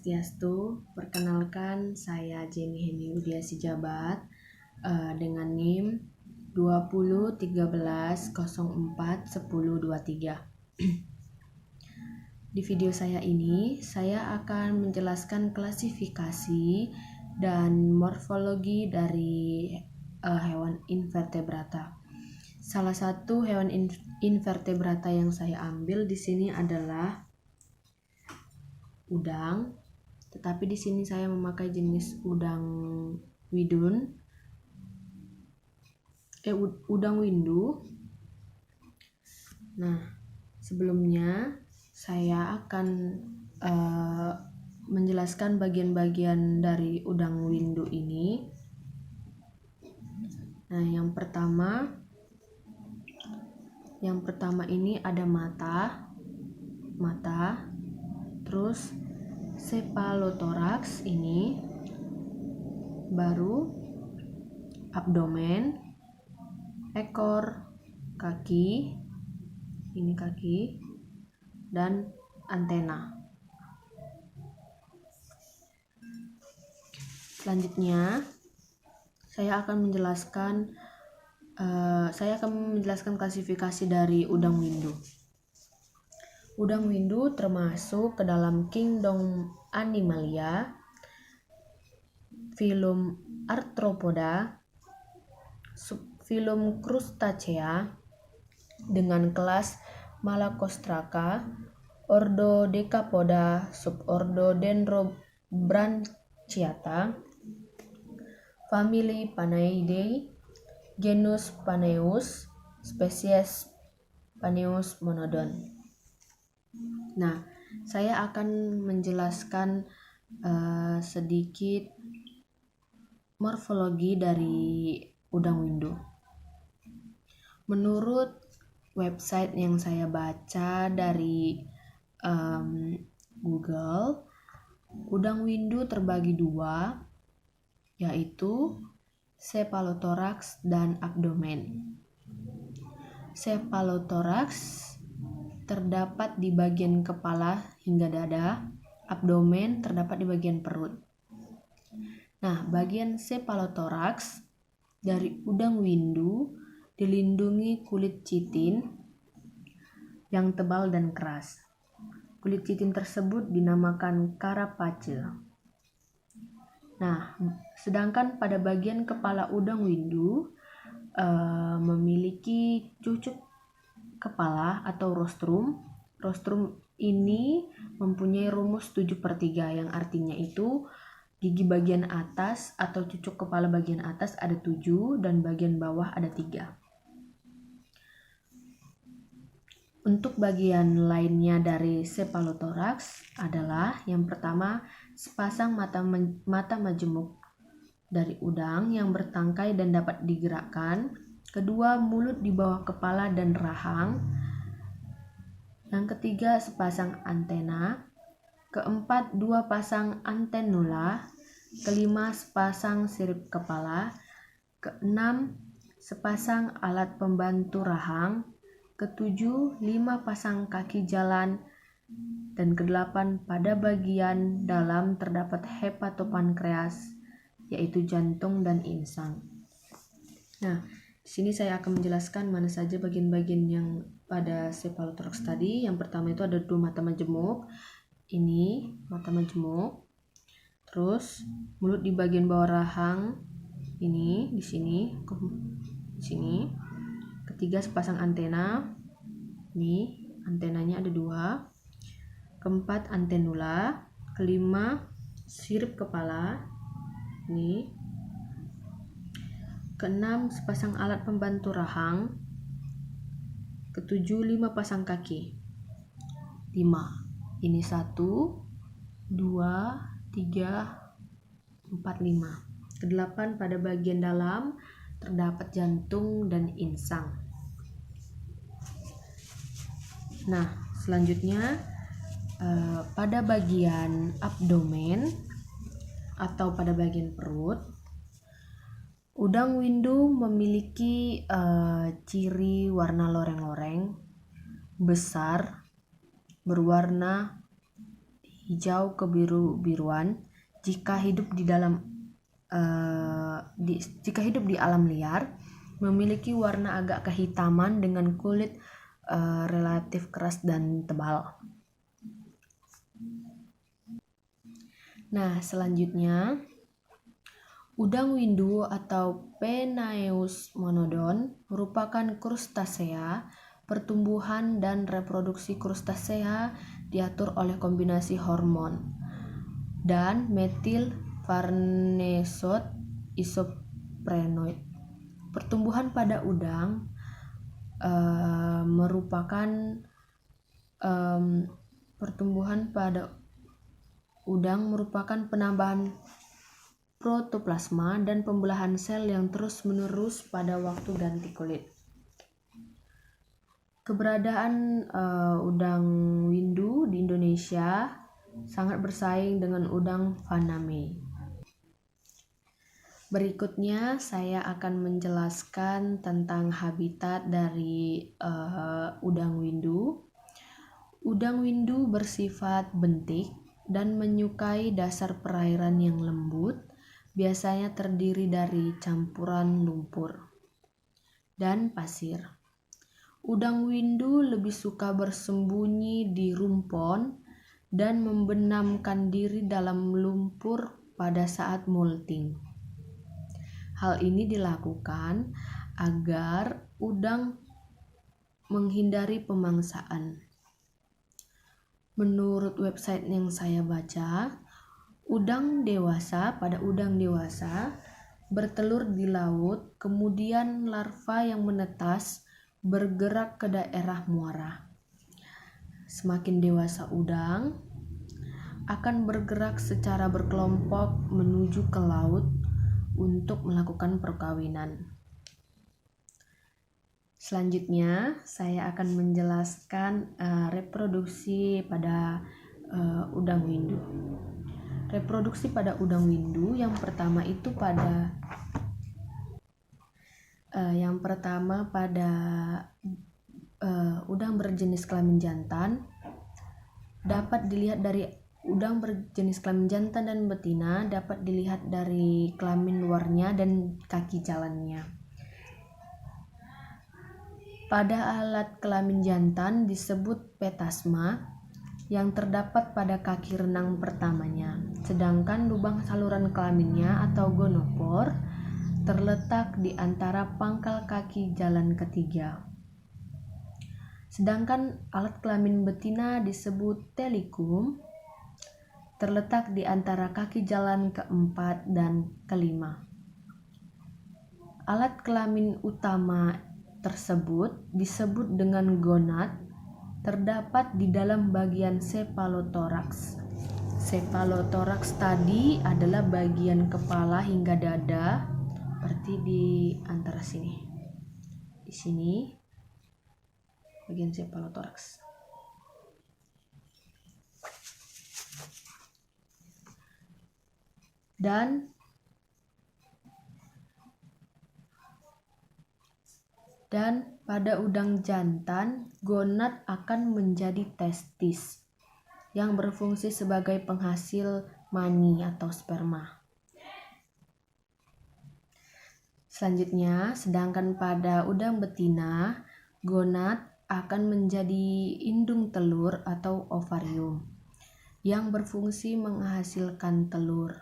Swastiastu. Perkenalkan, saya Jenny Heni Widya Sijabat dengan NIM 2013041023. Di video saya ini, saya akan menjelaskan klasifikasi dan morfologi dari hewan invertebrata. Salah satu hewan invertebrata yang saya ambil di sini adalah udang, tetapi di sini saya memakai jenis udang windu. Nah, sebelumnya saya akan menjelaskan bagian-bagian dari udang windu ini. Nah, yang pertama ini ada mata, terus cephalothorax ini, baru abdomen, ekor, kaki, ini kaki, dan antena. Selanjutnya saya akan menjelaskan klasifikasi dari udang windu. Udang windu termasuk ke dalam kingdom Animalia, filum Arthropoda, subfilum Crustacea dengan kelas Malacostraca, ordo Decapoda, subordo Dendrobranchiata, famili Panaidae, genus Paneus, spesies Paneus monodon. Nah, saya akan menjelaskan sedikit morfologi dari udang windu. Menurut website yang saya baca dari Google, udang windu terbagi dua, yaitu cephalothorax dan abdomen. Cephalothorax terdapat di bagian kepala hingga dada, abdomen terdapat di bagian perut. Nah, bagian cephalothorax dari udang windu dilindungi kulit chitin yang tebal dan keras. Kulit chitin tersebut dinamakan carapace. Nah, sedangkan pada bagian kepala udang windu memiliki cucuk kepala atau rostrum. Rostrum ini mempunyai rumus 7/3 yang artinya itu gigi bagian atas atau cucuk kepala bagian atas ada 7 dan bagian bawah ada 3. Untuk bagian lainnya dari cephalothorax adalah yang pertama sepasang mata majemuk dari udang yang bertangkai dan dapat digerakkan. Kedua, mulut di bawah kepala dan rahang. Yang ketiga, sepasang antena. Keempat, 2 pasang antenula. Kelima, sepasang sirip kepala. Keenam, sepasang alat pembantu rahang. Ketujuh, 5 pasang kaki jalan. Dan kedelapan, pada bagian dalam terdapat hepatopankreas, yaitu jantung dan insang. Nah, di sini saya akan menjelaskan mana saja bagian-bagian yang pada cephalothorax tadi. Yang pertama itu ada 2 mata majemuk. Ini mata majemuk. Terus mulut di bagian bawah rahang. Ini di sini, di sini. Ketiga, sepasang antena. Ini antenanya ada 2. Keempat, antenula. Kelima, sirip kepala. Ini. Keenam, sepasang alat pembantu rahang. Ketujuh, 5 pasang kaki. 5. Ini 1, 2, 3, 4, 5. Kedelapan, pada bagian dalam terdapat jantung dan insang. Nah, selanjutnya pada bagian abdomen atau pada bagian perut, udang windu memiliki ciri warna loreng-loreng, besar, berwarna hijau kebiru-biruan jika hidup di alam liar, memiliki warna agak kehitaman dengan kulit relatif keras dan tebal. Nah, selanjutnya udang windu atau Penaeus monodon merupakan krustasea. Pertumbuhan dan reproduksi krustasea diatur oleh kombinasi hormon dan metil farnesot isoprenoid. Pertumbuhan pada udang merupakan penambahan protoplasma dan pembelahan sel yang terus-menerus pada waktu ganti kulit. Keberadaan udang windu di Indonesia sangat bersaing dengan udang faname. Berikutnya saya akan menjelaskan tentang habitat dari udang windu. Udang windu bersifat bentik dan menyukai dasar perairan yang lembut, biasanya terdiri dari campuran lumpur dan pasir. Udang windu lebih suka bersembunyi di rumpon dan membenamkan diri dalam lumpur pada saat molting. Hal ini dilakukan agar udang menghindari pemangsaan. Menurut website yang saya baca, pada udang dewasa bertelur di laut, kemudian larva yang menetas bergerak ke daerah muara. Semakin dewasa udang akan bergerak secara berkelompok menuju ke laut untuk melakukan perkawinan. Selanjutnya saya akan menjelaskan reproduksi pada udang windu. Reproduksi pada udang windu yang pertama pada udang berjenis kelamin jantan dapat dilihat dari udang berjenis kelamin jantan dan betina dapat dilihat dari kelamin luarnya dan kaki jalannya. Pada alat kelamin jantan disebut petasma yang terdapat pada kaki renang pertamanya, sedangkan lubang saluran kelaminnya atau gonopor terletak di antara pangkal kaki jalan ketiga. Sedangkan alat kelamin betina disebut telikum, terletak di antara kaki jalan keempat dan kelima. Alat kelamin utama tersebut disebut dengan gonad, terdapat di dalam bagian cephalothorax. Cephalothorax tadi adalah bagian kepala hingga dada, seperti di antara sini. Di sini bagian cephalothorax. Dan pada udang jantan, gonad akan menjadi testis yang berfungsi sebagai penghasil mani atau sperma. Selanjutnya, sedangkan pada udang betina, gonad akan menjadi indung telur atau ovarium yang berfungsi menghasilkan telur.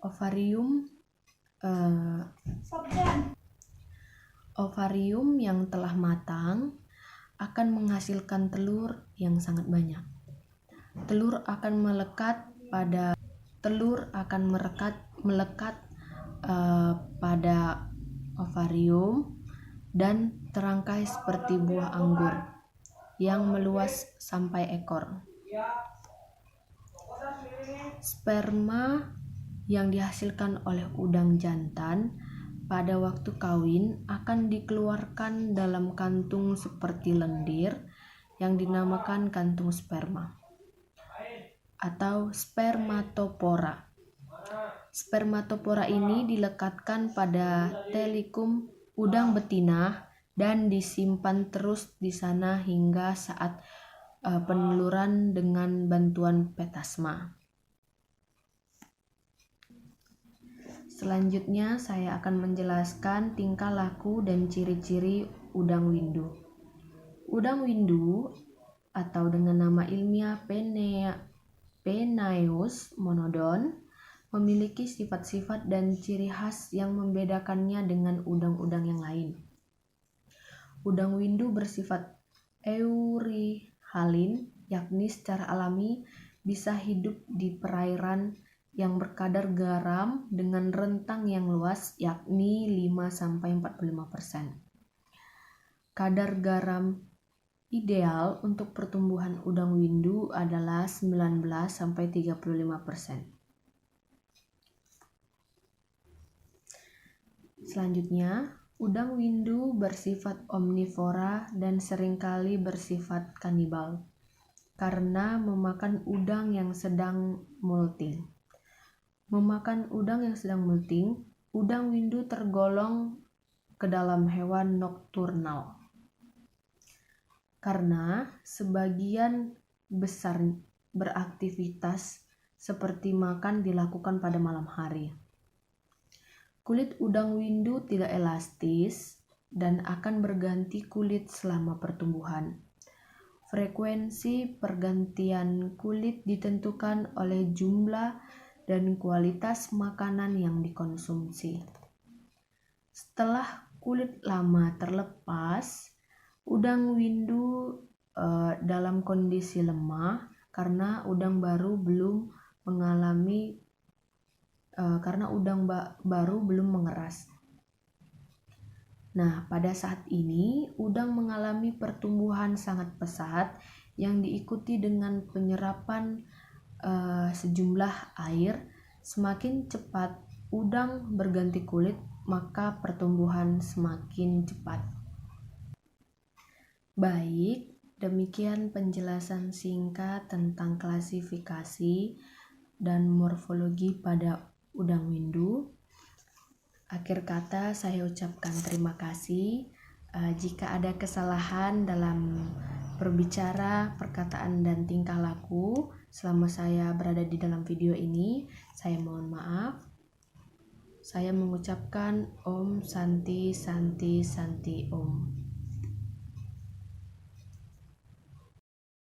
Ovarium yang telah matang akan menghasilkan telur yang sangat banyak. Telur akan melekat pada ovarium dan terangkai seperti buah anggur yang meluas sampai ekor. Sperma yang dihasilkan oleh udang jantan pada waktu kawin akan dikeluarkan dalam kantung seperti lendir yang dinamakan kantung sperma atau spermatopora. Spermatopora ini dilekatkan pada telikum udang betina dan disimpan terus di sana hingga saat peneluran dengan bantuan petasma. Selanjutnya saya akan menjelaskan tingkah laku dan ciri-ciri udang windu. Udang windu atau dengan nama ilmiah Penaeus monodon memiliki sifat-sifat dan ciri khas yang membedakannya dengan udang-udang yang lain. Udang windu bersifat eurihalin, yakni secara alami bisa hidup di perairan yang berkadar garam dengan rentang yang luas, yakni 5-45%. Kadar garam ideal untuk pertumbuhan udang windu adalah 19-35%. Selanjutnya, udang windu bersifat omnivora dan seringkali bersifat kanibal karena memakan udang yang sedang molting. Memakan udang yang sedang molting, udang windu tergolong ke dalam hewan nokturnal karena sebagian besar beraktivitas seperti makan dilakukan pada malam hari. Kulit udang windu tidak elastis dan akan berganti kulit selama pertumbuhan. Frekuensi pergantian kulit ditentukan oleh jumlah dan kualitas makanan yang dikonsumsi. Setelah kulit lama terlepas, udang windu dalam kondisi lemah karena udang baru belum mengeras. Nah, pada saat ini udang mengalami pertumbuhan sangat pesat yang diikuti dengan penyerapan sejumlah air. Semakin cepat udang berganti kulit, maka pertumbuhan semakin cepat. Baik, demikian penjelasan singkat tentang klasifikasi dan morfologi pada udang windu. Akhir kata saya ucapkan terima kasih. Jika ada kesalahan dalam berbicara, perkataan, dan tingkah laku selama saya berada di dalam video ini, saya mohon maaf. Saya mengucapkan Om Santi Santi Santi Om.